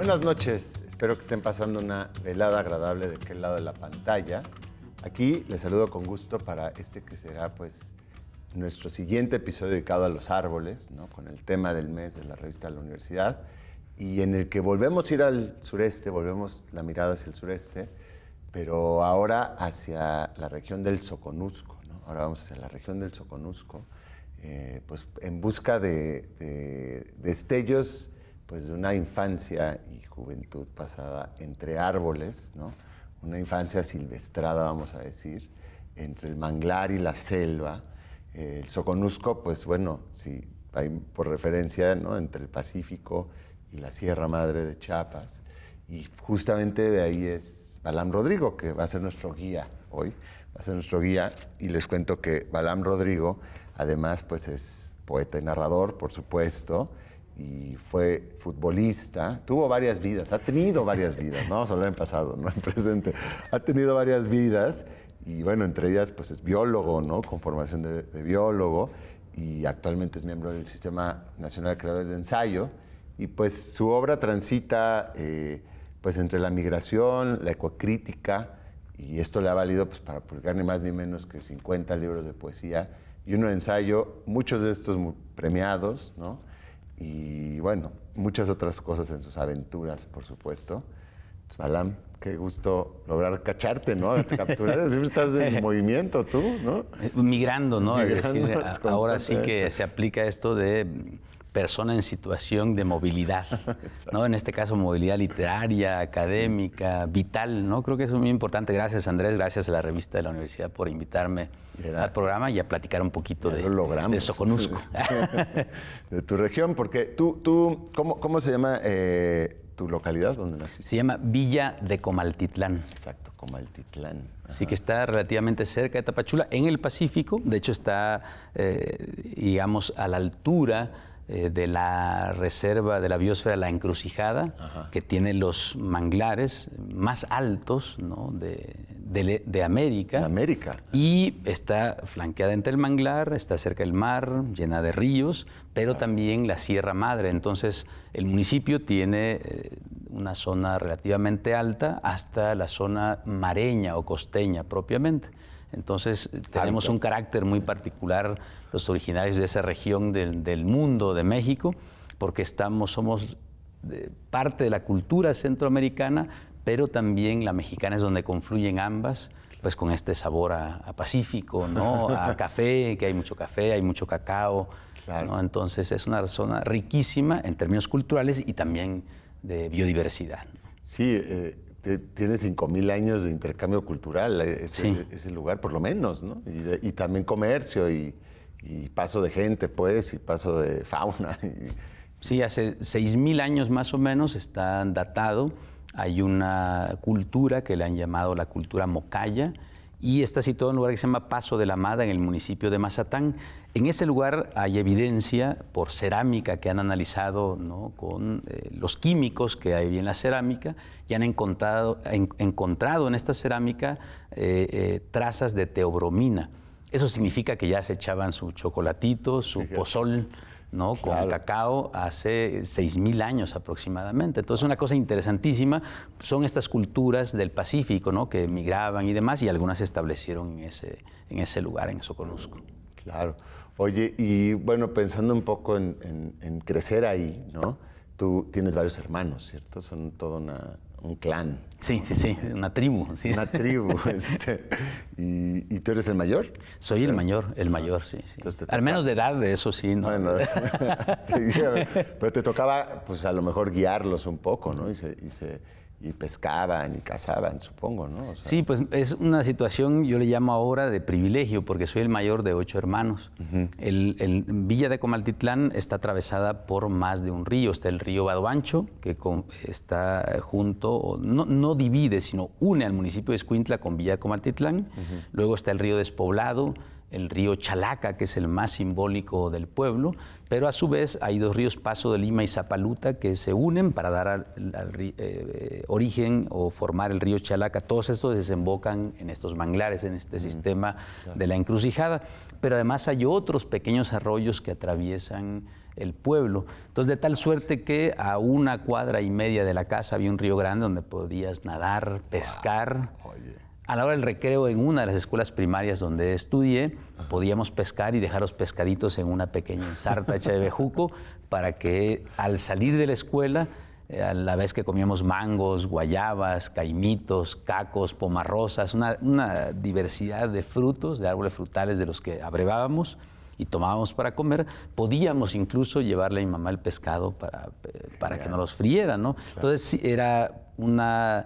Buenas noches, espero que estén pasando una velada agradable de aquel lado de la pantalla. Aquí les saludo con gusto para este que será pues nuestro siguiente episodio dedicado a los árboles, ¿no? Con el tema del mes de la revista de la universidad, y en el que volvemos a ir al sureste, volvemos la mirada hacia el sureste, pero ahora hacia la región del Soconusco, ¿no? Ahora vamos hacia la región del Soconusco, pues en busca de destellos pues de una infancia y juventud pasada entre árboles, ¿no? Una infancia silvestrada, vamos a decir, entre el manglar y la selva. El Soconusco, pues bueno, sí, hay por referencia, ¿no? Entre el Pacífico y la Sierra Madre de Chiapas. Y justamente de ahí es Balam Rodrigo, que va a ser nuestro guía hoy. Va a ser nuestro guía, y les cuento que Balam Rodrigo, además, pues es poeta y narrador, por supuesto, y fue futbolista, tuvo varias vidas, ha tenido varias vidas, no vamos a hablar en pasado, no en presente, ha tenido varias vidas, y bueno, entre ellas pues es biólogo, ¿no? Con formación de biólogo, y actualmente es miembro del Sistema Nacional de Creadores de Ensayo, y pues su obra transita pues entre la migración, la ecocrítica, y esto le ha valido pues para publicar ni más ni menos que 50 libros de poesía y uno de ensayo, muchos de estos premiados, ¿no? Y bueno, muchas otras cosas en sus aventuras, por supuesto. Balam, qué gusto lograr cacharte, ¿no? Te capturar, siempre estás en movimiento tú, ¿no? Migrando, ¿no? Migrando, es decir, ahora sí que se aplica esto de persona en situación de movilidad, ¿no? En este caso, movilidad literaria, académica, vital, ¿no? Creo que eso es muy importante. Gracias, Andrés, gracias a la revista de la universidad por invitarme al programa y a platicar un poquito de Soconusco. De tu región, porque tú ¿cómo se llama tu localidad donde naciste? Se llama Villa de Comaltitlán. Exacto, Comaltitlán. Ajá. Sí, que está relativamente cerca de Tapachula, en el Pacífico. De hecho, está, digamos, a la altura de la reserva de la biosfera La Encrucijada, ajá, que tiene los manglares más altos, ¿no? de América. De América. Y está flanqueada entre el manglar, está cerca del mar, llena de ríos, pero también la Sierra Madre. Entonces, el municipio tiene una zona relativamente alta hasta la zona mareña o costeña propiamente. Entonces, tenemos un carácter muy particular los originarios de esa región del mundo, de México, porque somos parte de la cultura centroamericana, pero también la mexicana es donde confluyen ambas, pues con este sabor a Pacífico, ¿no? A café, que hay mucho café, hay mucho cacao, claro, ¿no? Entonces, es una zona riquísima en términos culturales y también de biodiversidad. Sí, tiene 5,000 años de intercambio cultural ese lugar, por lo menos, ¿no? Y también comercio y paso de gente, pues, y paso de fauna. Sí, hace 6,000 años más o menos está datado. Hay una cultura que le han llamado la cultura Mocaya, y está situado en un lugar que se llama Paso de la Mada, en el municipio de Mazatán. En ese lugar hay evidencia por cerámica que han analizado, ¿no? Con los químicos que hay en la cerámica, y han encontrado en esta cerámica trazas de teobromina. Eso significa que ya se echaban su chocolatito, su pozol, ¿no? Con cacao hace 6,000 años aproximadamente. Entonces, una cosa interesantísima son estas culturas del Pacífico, ¿no? Que migraban y demás, y algunas se establecieron en ese lugar, en Soconusco. Claro. Oye, y bueno, pensando un poco en crecer ahí, ¿no? Tú tienes varios hermanos, ¿cierto? Son todo un clan. Sí, una tribu. Sí. Una tribu. ¿Y tú eres el mayor? Soy el mayor, sí. Al menos de edad, de eso sí, ¿no? Bueno, pero te tocaba, pues a lo mejor guiarlos un poco, ¿no? Y pescaban y cazaban, supongo, ¿no? O sea, sí, pues es una situación, yo le llamo ahora de privilegio, porque soy el mayor de 8 hermanos. Uh-huh. El Villa de Comaltitlán está atravesada por más de un río. Está el río Badoancho, que está junto, no divide, sino une al municipio de Escuintla con Villa de Comaltitlán. Uh-huh. Luego está el río Despoblado, el río Chalaca, que es el más simbólico del pueblo, pero a su vez hay dos ríos, Paso de Lima y Zapaluta, que se unen para dar origen o formar el río Chalaca. Todos estos desembocan en estos manglares, en este sistema de la encrucijada, pero además hay otros pequeños arroyos que atraviesan el pueblo. Entonces, de tal suerte que a 1,5 cuadras de la casa había un río grande donde podías nadar, pescar. Wow. Oye. A la hora del recreo, en una de las escuelas primarias donde estudié, podíamos pescar y dejar los pescaditos en una pequeña ensarta hecha de bejuco para que al salir de la escuela, a la vez que comíamos mangos, guayabas, caimitos, cacos, pomarrosas, una diversidad de frutos, de árboles frutales de los que abrevábamos y tomábamos para comer, podíamos incluso llevarle a mi mamá el pescado para que nos los friera, ¿no? Claro. Entonces era una,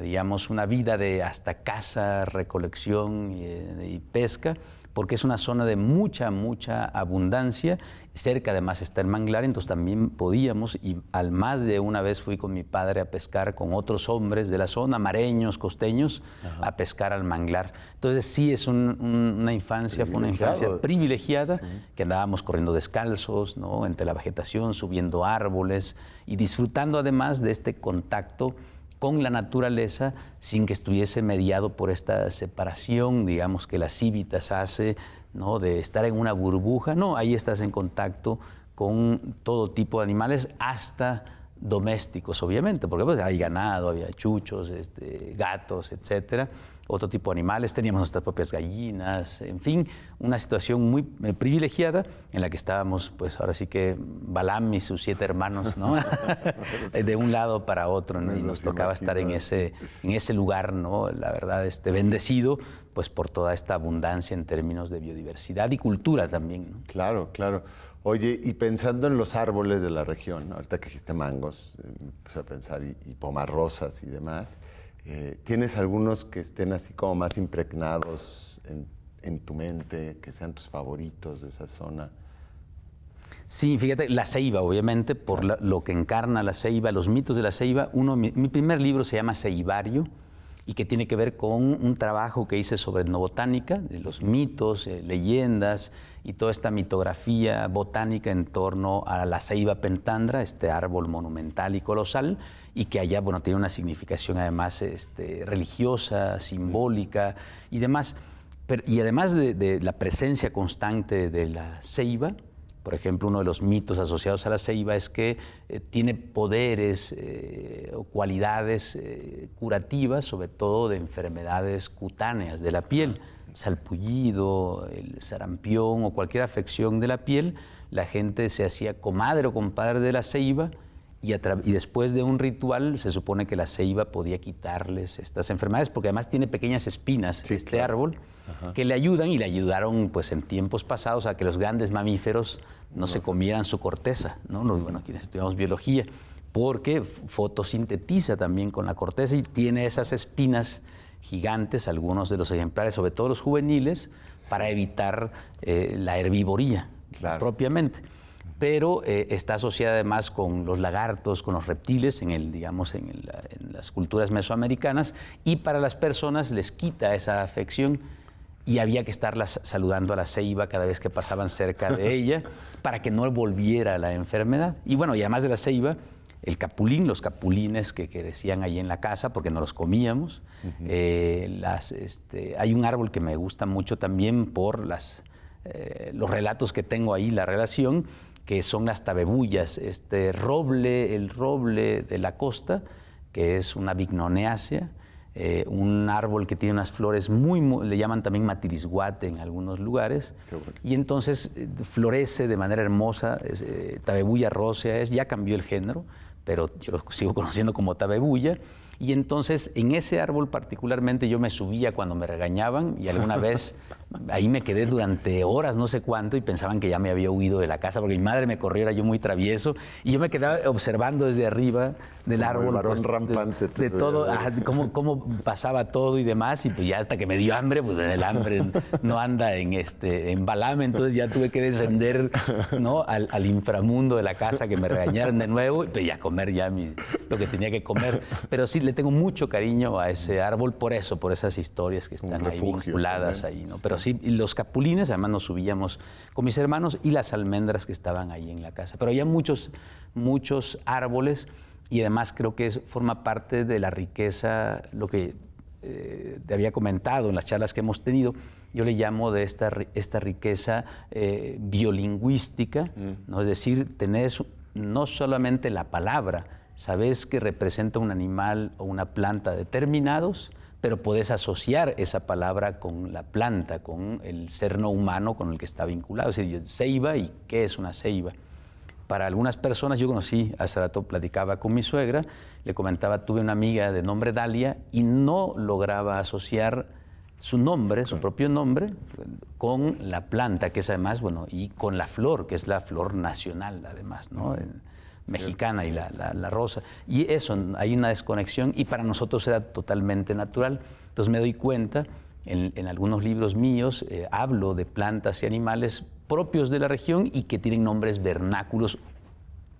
digamos, una vida de hasta caza, recolección y pesca, porque es una zona de mucha abundancia. Cerca además está el manglar, entonces también podíamos, y al más de una vez fui con mi padre a pescar con otros hombres de la zona, mareños, costeños, a pescar al manglar. Entonces sí es una infancia, fue una infancia privilegiada, sí, que andábamos corriendo descalzos, ¿no?, entre la vegetación, subiendo árboles y disfrutando además de este contacto con la naturaleza sin que estuviese mediado por esta separación, digamos, que la Civitas hace, ¿no?, de estar en una burbuja. No, ahí estás en contacto con todo tipo de animales, hasta domésticos, obviamente, porque pues hay ganado, había chuchos, gatos, etcétera, otro tipo de animales, teníamos nuestras propias gallinas, en fin, una situación muy privilegiada en la que estábamos, pues ahora sí que Balaam y sus 7 hermanos, ¿no? De un lado para otro, ¿no? Y nos tocaba estar en ese lugar, ¿no? La verdad, bendecido, pues por toda esta abundancia en términos de biodiversidad y cultura también, ¿no? Claro, claro. Oye, y pensando en los árboles de la región, ¿no?, ahorita que dijiste mangos, me puse a pensar, y pomarrosas y demás, ¿tienes algunos que estén así como más impregnados en tu mente, que sean tus favoritos de esa zona? Sí, fíjate, la ceiba, obviamente, por lo que encarna la ceiba, los mitos de la ceiba. Mi primer libro se llama Ceibario, y que tiene que ver con un trabajo que hice sobre etnobotánica, de los mitos, leyendas y toda esta mitografía botánica en torno a la ceiba pentandra, este árbol monumental y colosal, y que allá, bueno, tiene una significación además religiosa, simbólica y demás. Y además de la presencia constante de la ceiba, por ejemplo, uno de los mitos asociados a la ceiba es que tiene poderes o cualidades curativas, sobre todo de enfermedades cutáneas de la piel, salpullido, el sarampión o cualquier afección de la piel. La gente se hacía comadre o compadre de la ceiba y después de un ritual se supone que la ceiba podía quitarles estas enfermedades, porque además tiene pequeñas espinas, sí, claro, árbol, que le ayudan y le ayudaron pues en tiempos pasados a que los grandes mamíferos no se comieran su corteza, ¿no? Bueno, quienes estudiamos biología, porque fotosintetiza también con la corteza y tiene esas espinas gigantes, algunos de los ejemplares, sobre todo los juveniles, sí, para evitar la herbivoría, claro, propiamente. Pero está asociada además con los lagartos, con los reptiles, en las culturas mesoamericanas, y para las personas les quita esa afección y había que estarlas saludando a la ceiba cada vez que pasaban cerca de ella para que no volviera la enfermedad. Y bueno, y además de la ceiba, el capulín, los capulines que crecían ahí en la casa porque no los comíamos. Hay un árbol que me gusta mucho también por los relatos que tengo ahí, la relación, que son las tabebullas, el roble de la costa, que es una vignoneácea, un árbol que tiene unas flores le llaman también matirisguate en algunos lugares, bueno, y entonces florece de manera hermosa, tabebulla rósea ya cambió el género, pero yo lo sigo conociendo como tabebulla. Y entonces en ese árbol particularmente yo me subía cuando me regañaban y alguna vez ahí me quedé durante horas, no sé cuánto, y pensaban que ya me había huido de la casa porque mi madre me corrió, era yo muy travieso, y yo me quedaba observando desde arriba del como árbol, el varón pues, rampante de todo, cómo pasaba todo y demás, y pues ya hasta que me dio hambre, pues el hambre no anda en Balaam, entonces ya tuve que descender, ¿no?, al inframundo de la casa, que me regañaran de nuevo y pues ya comer lo que tenía que comer. Pero sí, le tengo mucho cariño a ese árbol por eso, por esas historias que están ahí vinculadas también. ahí, ¿no? Pero sí, los capulines, además nos subíamos con mis hermanos y las almendras que estaban ahí en la casa. Pero había muchos árboles y además creo que forma parte de la riqueza, lo que te había comentado en las charlas que hemos tenido. Yo le llamo de esta riqueza biolingüística, ¿no? Es decir, tenés no solamente la palabra, sabes que representa un animal o una planta determinados, pero podés asociar esa palabra con la planta, con el ser no humano con el que está vinculado. Es decir, ceiba, ¿y qué es una ceiba? Para algunas personas, yo conocí, hace rato platicaba con mi suegra, le comentaba, tuve una amiga de nombre Dalia y no lograba asociar su nombre, su propio nombre, con la planta, que es además, bueno, y con la flor, que es la flor nacional, además, ¿no? Mexicana, y la rosa. Y eso, hay una desconexión y para nosotros era totalmente natural. Entonces me doy cuenta, en algunos libros míos hablo de plantas y animales propios de la región y que tienen nombres vernáculos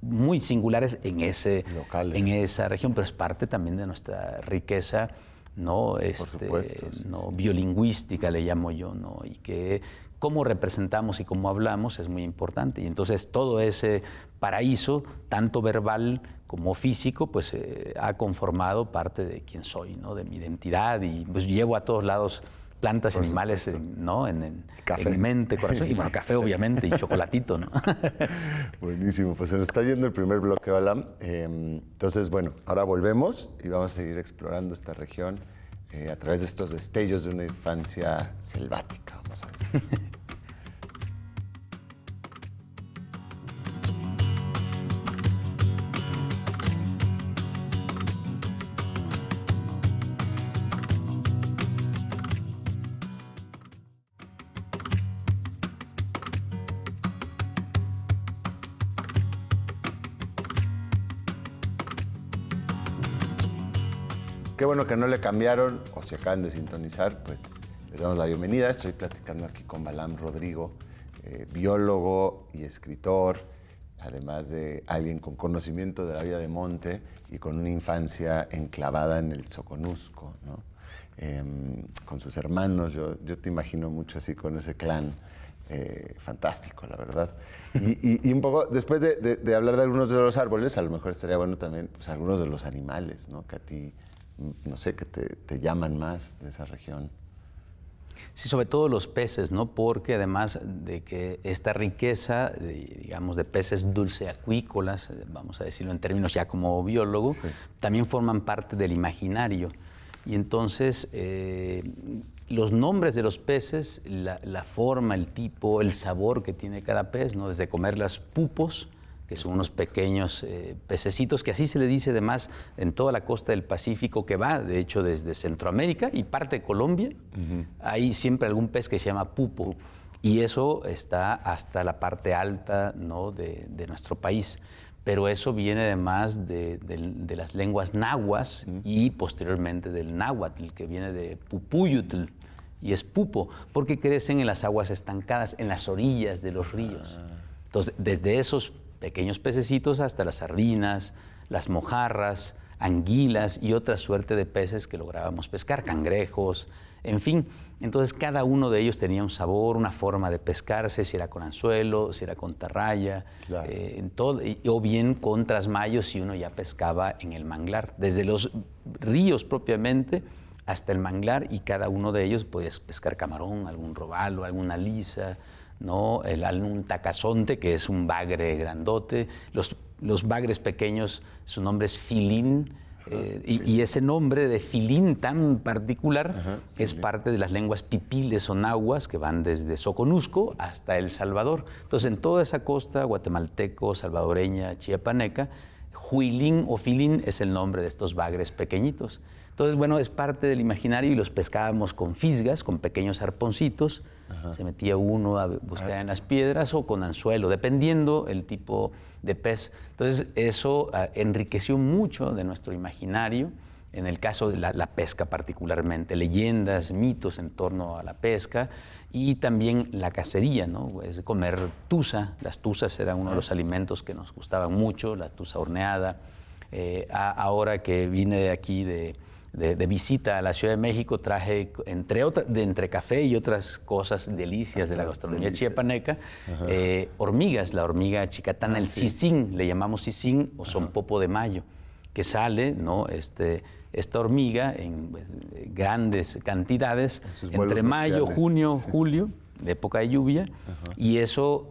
muy singulares en esa región, pero es parte también de nuestra riqueza, ¿no? Supuesto, sí, ¿no? Biolingüística le llamo yo, ¿no? Y que cómo representamos y cómo hablamos es muy importante. Y entonces todo ese paraíso, tanto verbal como físico, pues ha conformado parte de quién soy, ¿no? De mi identidad, y pues llevo a todos lados plantas y animales, ¿no? en mi mente, corazón, y bueno, café obviamente, y chocolatito, ¿no? Buenísimo, pues se nos está yendo el primer bloque, Balam. Entonces, bueno, ahora volvemos y vamos a seguir explorando esta región a través de estos destellos de una infancia selvática, vamos a decir. Qué bueno que no le cambiaron, o si acaban de sintonizar, pues les damos la bienvenida. Estoy platicando aquí con Balam Rodrigo, biólogo y escritor, además de alguien con conocimiento de la vida de monte y con una infancia enclavada en el Soconusco, ¿no? Con sus hermanos, yo te imagino mucho así con ese clan. Fantástico, la verdad. Y un poco, después de hablar de algunos de los árboles, a lo mejor estaría bueno también pues, algunos de los animales, ¿no? Que a ti, no sé, que te llaman más de esa región. Sí, sobre todo los peces, ¿no? Porque además de que esta riqueza, digamos, de peces dulceacuícolas, vamos a decirlo en términos ya como biólogo, sí, también forman parte del imaginario. Y entonces, los nombres de los peces, la forma, el tipo, el sabor que tiene cada pez, ¿no? Desde comer las pupos, que son unos pequeños pececitos, que así se le dice además en toda la costa del Pacífico, que va, de hecho, desde Centroamérica y parte de Colombia. Hay siempre algún pez que se llama pupo, y eso está hasta la parte alta, ¿no? de nuestro país. Pero eso viene además de las lenguas nahuas y posteriormente del náhuatl, que viene de pupuyutl, y es pupo, porque crecen en las aguas estancadas, en las orillas de los ríos. Entonces, desde esos pequeños pececitos hasta las sardinas, las mojarras, anguilas y otra suerte de peces que lográbamos pescar, cangrejos, en fin. Entonces, cada uno de ellos tenía un sabor, una forma de pescarse, si era con anzuelo, si era con tarraya, claro, o bien con trasmayos si uno ya pescaba en el manglar. Desde los ríos propiamente hasta el manglar, y cada uno de ellos podías pescar camarón, algún robalo, alguna lisa, ¿no? Un tacazonte, que es un bagre grandote. Los bagres pequeños, su nombre es filín, y ese nombre de filín tan particular es parte de las lenguas pipiles o nahuas que van desde Soconusco hasta El Salvador. Entonces, en toda esa costa guatemalteco, salvadoreña, chiapaneca, huilín o filín es el nombre de estos bagres pequeñitos. Entonces, bueno, es parte del imaginario, y los pescábamos con fisgas, con pequeños arponcitos. Se metía uno a buscar en las piedras o con anzuelo, dependiendo el tipo de pez. Entonces, eso enriqueció mucho de nuestro imaginario, en el caso de la pesca particularmente, leyendas, mitos en torno a la pesca, y también la cacería, ¿no? Es comer tusa. Las tusas eran uno de los alimentos que nos gustaban mucho, la tusa horneada. Ahora que vine de aquí de visita a la Ciudad de México, traje, entre café y otras cosas, delicias de la gastronomía chiapaneca, hormigas, la hormiga chicatana, el cicín, le llamamos cicín o sonpopo de mayo, que sale, ¿no? Esta hormiga en grandes cantidades entre mayo, junio, julio, de época de lluvia, y eso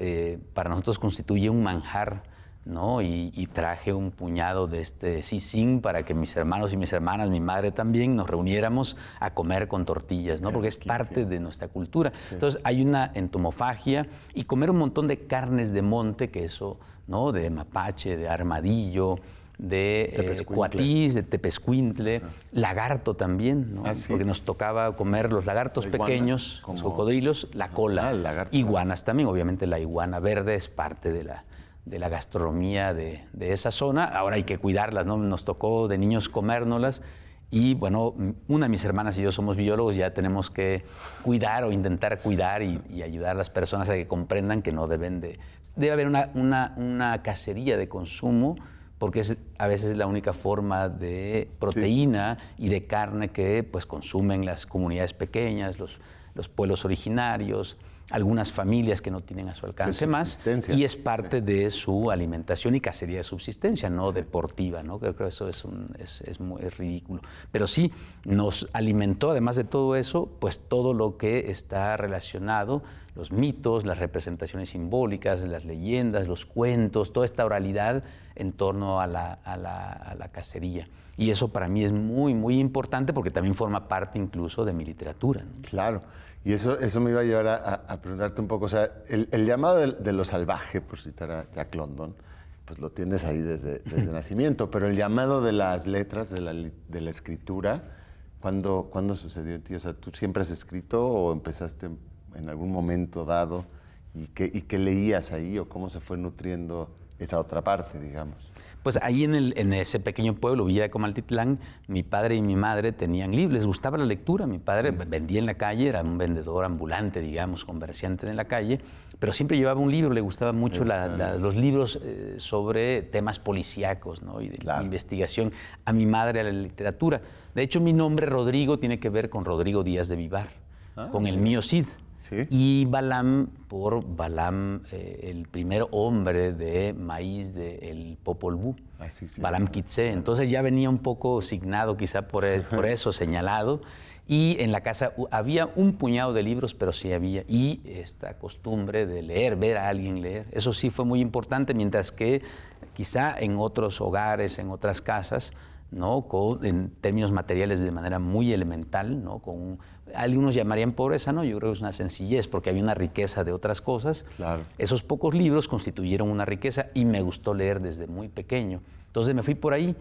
para nosotros constituye un manjar, ¿no? Y traje un puñado de este cicín para que mis hermanos y mis hermanas, mi madre también, nos reuniéramos a comer con tortillas, ¿no? Porque es parte de nuestra cultura. Sí. Entonces hay una entomofagia y comer un montón de carnes de monte, que eso, ¿no? De mapache, de armadillo, de cuatís, de tepezcuintle, lagarto también, ¿no? Porque nos tocaba comer los lagartos pequeños, los cocodrilos, la cola, iguanas también. Obviamente la iguana verde es parte de la gastronomía de esa zona. Ahora hay que cuidarlas, ¿no? Nos tocó de niños comérnoslas y, bueno, una de mis hermanas y yo somos biólogos, ya tenemos que cuidar o intentar cuidar y ayudar a las personas a que comprendan que no debe haber una cacería de consumo, porque es a veces la única forma de proteína y de carne que pues consumen las comunidades pequeñas, los pueblos originarios, algunas familias que no tienen a su alcance más, y es parte de su alimentación y cacería de subsistencia, no deportiva, ¿no? Creo que eso es ridículo. Pero sí, nos alimentó, además de todo eso, pues todo lo que está relacionado, los mitos, las representaciones simbólicas, las leyendas, los cuentos, toda esta oralidad en torno a la cacería. Y eso para mí es muy, muy importante porque también forma parte incluso de mi literatura, ¿no? Claro. Y eso me iba a llevar a preguntarte un poco, o sea, el llamado de lo salvaje, por citar a Jack London, pues lo tienes ahí desde nacimiento, pero el llamado de las letras, de la escritura, ¿cuándo sucedió en ti? O sea, ¿tú siempre has escrito o empezaste en algún momento dado? ¿Y qué leías ahí o cómo se fue nutriendo esa otra parte, digamos? Pues ahí en ese pequeño pueblo, Villa de Comaltitlán, mi padre y mi madre tenían libros, les gustaba la lectura. Mi padre vendía en la calle, era un vendedor ambulante, digamos, comerciante en la calle, pero siempre llevaba un libro, le gustaban mucho los libros sobre temas policíacos, ¿no? Y de investigación. A mi madre a la literatura. De hecho, mi nombre Rodrigo tiene que ver con Rodrigo Díaz de Vivar, con el mío Cid. ¿Sí? Y Balam por Balam, el primer hombre de maíz del Popol Vuh, Balam Quitsé. Entonces ya venía un poco signado quizá por eso, señalado. Y en la casa había un puñado de libros, pero sí había. Y esta costumbre de leer, ver a alguien leer, eso sí fue muy importante, mientras que quizá en otros hogares, en otras casas, ¿no? En términos materiales de manera muy elemental, ¿no? Algunos llamarían pobreza, ¿no? Yo creo que es una sencillez porque había una riqueza de otras cosas. Claro. Esos pocos libros constituyeron una riqueza y me gustó leer desde muy pequeño. Entonces me fui por ahí,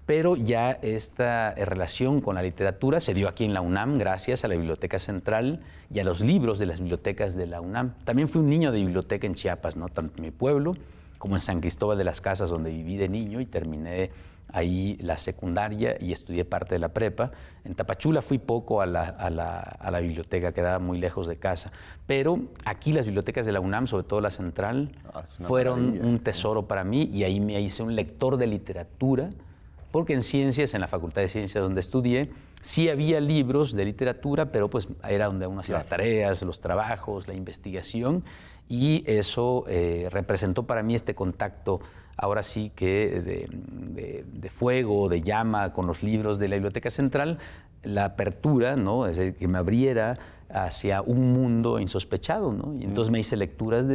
pero ya esta relación con la literatura se dio aquí en la UNAM gracias a la Biblioteca Central y a los libros de las bibliotecas de la UNAM. También fui un niño de biblioteca en Chiapas, ¿no? Tanto en mi pueblo como en San Cristóbal de las Casas, donde viví de niño y terminé ahí la secundaria y estudié parte de la prepa. En Tapachula fui poco a la biblioteca, quedaba muy lejos de casa. Pero aquí las bibliotecas de la UNAM, sobre todo la Central, fueron un tesoro para mí y ahí me hice un lector de literatura, porque en ciencias, en la Facultad de Ciencias donde estudié, sí había libros de literatura, pero pues era donde uno hacía las tareas, los trabajos, la investigación, y eso representó para mí este contacto ahora sí que de fuego, de llama con los libros de la Biblioteca Central, la apertura, ¿no? Es decir, que me abriera hacia un mundo insospechado, ¿no? Y entonces me hice lecturas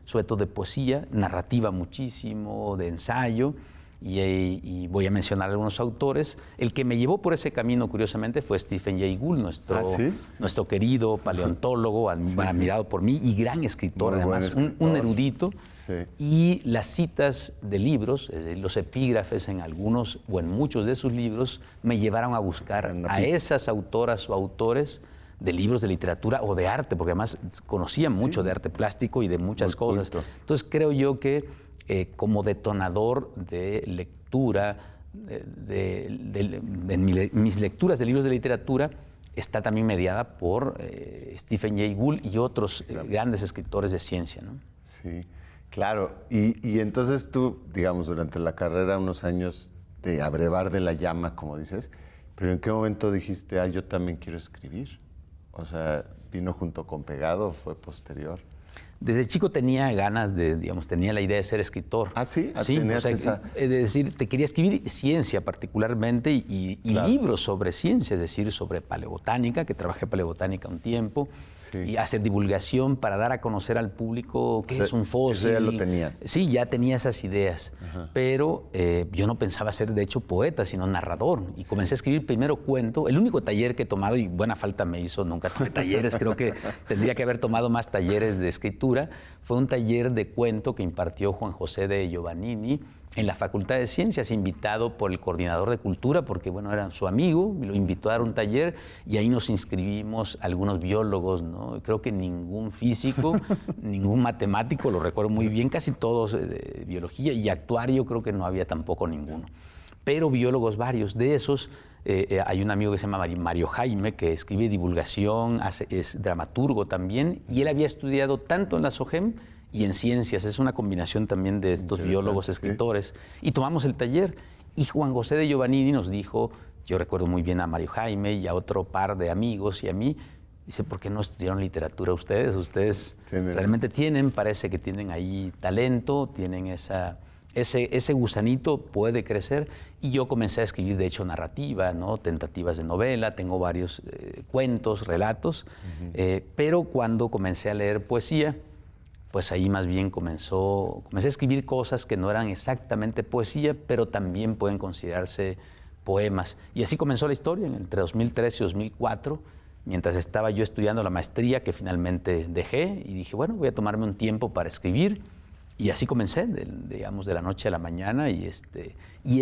sobre todo de poesía, narrativa muchísimo, de ensayo, y voy a mencionar algunos autores. El que me llevó por ese camino, curiosamente, fue Stephen Jay Gould, nuestro querido paleontólogo, admirado por mí y gran escritor, además, un erudito. Sí. Y las citas de libros, es decir, los epígrafes en algunos o en muchos de sus libros, me llevaron a buscar a esas autoras o autores de libros de literatura o de arte, porque además conocía mucho de arte plástico y de muchas cosas. Entonces creo yo que como detonador de lectura, mis lecturas de libros de literatura, está también mediada por Stephen Jay Gould y otros grandes escritores de ciencia, ¿no? Sí, claro. Y entonces tú, digamos, durante la carrera, unos años, de abrevar de la llama, como dices, pero ¿en qué momento dijiste, yo también quiero escribir? O sea, ¿vino junto con Pegado o fue posterior? Desde chico tenía ganas tenía la idea de ser escritor. ¿Ah, sí? Sí, ¿Tenías esa? es decir, te quería escribir ciencia particularmente y Claro. libros sobre ciencia, es decir, sobre paleobotánica, que trabajé paleobotánica un tiempo, Sí. y hacer divulgación para dar a conocer al público qué es un fósil. Eso ya lo tenías. Sí, ya tenía esas ideas, pero yo no pensaba ser, de hecho, poeta, sino narrador. Y comencé a escribir primero cuento. El único taller que he tomado, y buena falta me hizo, nunca tomé talleres, creo que tendría que haber tomado más talleres de escritura, fue un taller de cuento que impartió Juan José de Giovannini en la Facultad de Ciencias, invitado por el coordinador de Cultura, porque bueno, era su amigo, me lo invitó a dar un taller y ahí nos inscribimos algunos biólogos, ¿no? Creo que ningún físico, ningún matemático, lo recuerdo muy bien, casi todos de biología, y actuario creo que no había tampoco ninguno. Pero biólogos varios. De esos, hay un amigo que se llama Mario Jaime, que escribe divulgación, es dramaturgo también, y él había estudiado tanto en la SOGEM y en ciencias. Es una combinación también de estos biólogos, escritores. Y tomamos el taller, y Juan José de Giovannini nos dijo, yo recuerdo muy bien a Mario Jaime y a otro par de amigos y a mí, dice, ¿por qué no estudiaron literatura ustedes? Ustedes realmente parece que tienen ahí talento, tienen ese gusanito puede crecer, y yo comencé a escribir, de hecho, narrativa, ¿no? Tentativas de novela, tengo varios cuentos, relatos, pero cuando comencé a leer poesía, pues ahí más bien comencé a escribir cosas que no eran exactamente poesía, pero también pueden considerarse poemas. Y así comenzó la historia, entre 2003 y 2004, mientras estaba yo estudiando la maestría, que finalmente dejé, y dije, bueno, voy a tomarme un tiempo para escribir. Y así comencé, digamos, de la noche a la mañana, y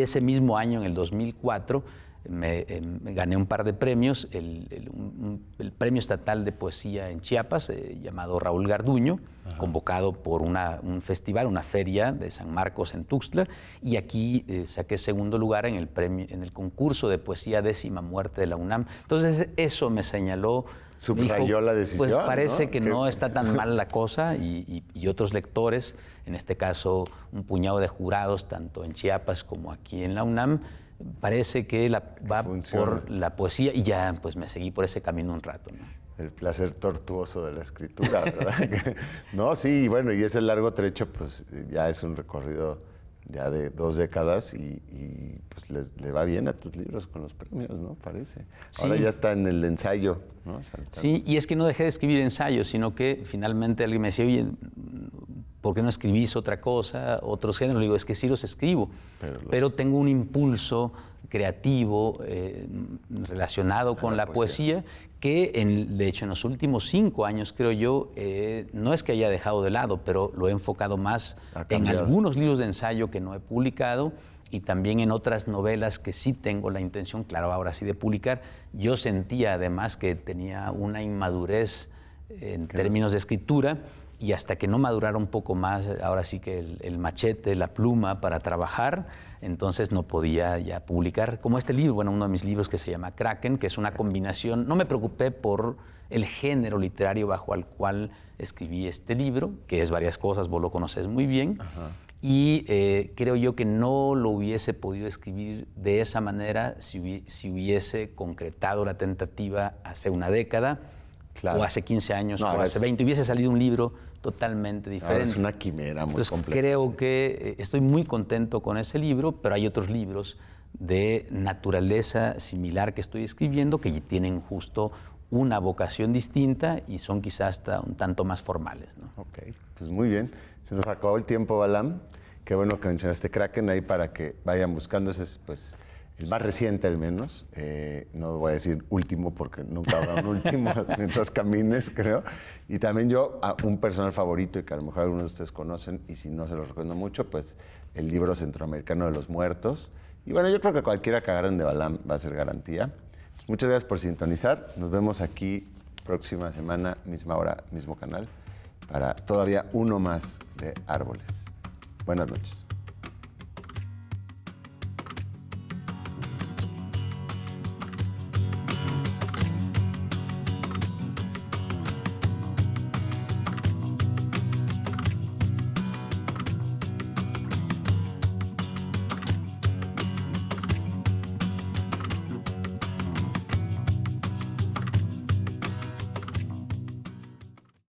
ese mismo año, en el 2004, me gané un par de premios, el Premio Estatal de Poesía en Chiapas, llamado Raúl Garduño, convocado por un festival, una feria de San Marcos en Tuxtla, y aquí saqué segundo lugar en el concurso de poesía Décima Muerte de la UNAM. Entonces eso me señaló. Subrayó la decisión. Pues parece, ¿no?, que ¿Qué? no está tan mal la cosa, y otros lectores, en este caso un puñado de jurados, tanto en Chiapas como aquí en la UNAM, parece que va por la poesía, y ya pues me seguí por ese camino un rato, ¿no? El placer tortuoso de la escritura, ¿verdad? No, sí, bueno, y ese largo trecho, pues ya es un recorrido ya de 2 décadas, y pues le va bien a tus libros con los premios, ¿no? Parece. Sí. Ahora ya está en el ensayo, ¿no? Saltando. Sí, y es que no dejé de escribir ensayos, sino que finalmente alguien me decía, oye, ¿por qué no escribís otra cosa, otros géneros? Le digo, es que sí los escribo, pero tengo un impulso creativo relacionado con la poesía que, de hecho, en los últimos 5 años, creo yo, no es que haya dejado de lado, pero lo he enfocado más en algunos libros de ensayo que no he publicado, y también en otras novelas que sí tengo la intención, claro, ahora sí, de publicar. Yo sentía además que tenía una inmadurez en términos de escritura, y hasta que no madurara un poco más, ahora sí que el machete, la pluma para trabajar, entonces no podía ya publicar. Como este libro, bueno, uno de mis libros que se llama Kraken, que es una combinación. No me preocupé por el género literario bajo el cual escribí este libro, que es varias cosas, vos lo conoces muy bien. Y creo yo que no lo hubiese podido escribir de esa manera si hubiese concretado la tentativa hace una década, o hace 15 años, o hace 20. Hubiese salido un libro totalmente diferente. Ahora es una quimera muy compleja. Creo que estoy muy contento con ese libro, pero hay otros libros de naturaleza similar que estoy escribiendo que tienen justo una vocación distinta y son quizás hasta un tanto más formales, ¿no? Ok, pues muy bien. Se nos acabó el tiempo, Balam. Qué bueno que mencionaste Kraken ahí para que vayan buscando. Ese es, pues, el más reciente al menos. No voy a decir último porque nunca habrá un último mientras camines, creo. Y también yo, un personal favorito y que a lo mejor algunos de ustedes conocen, y si no se los recomiendo mucho, pues el libro centroamericano de los muertos. Y bueno, yo creo que cualquiera que agarren de Balam va a ser garantía. Pues muchas gracias por sintonizar. Nos vemos aquí próxima semana, misma hora, mismo canal, para todavía uno más de Árboles. Buenas noches.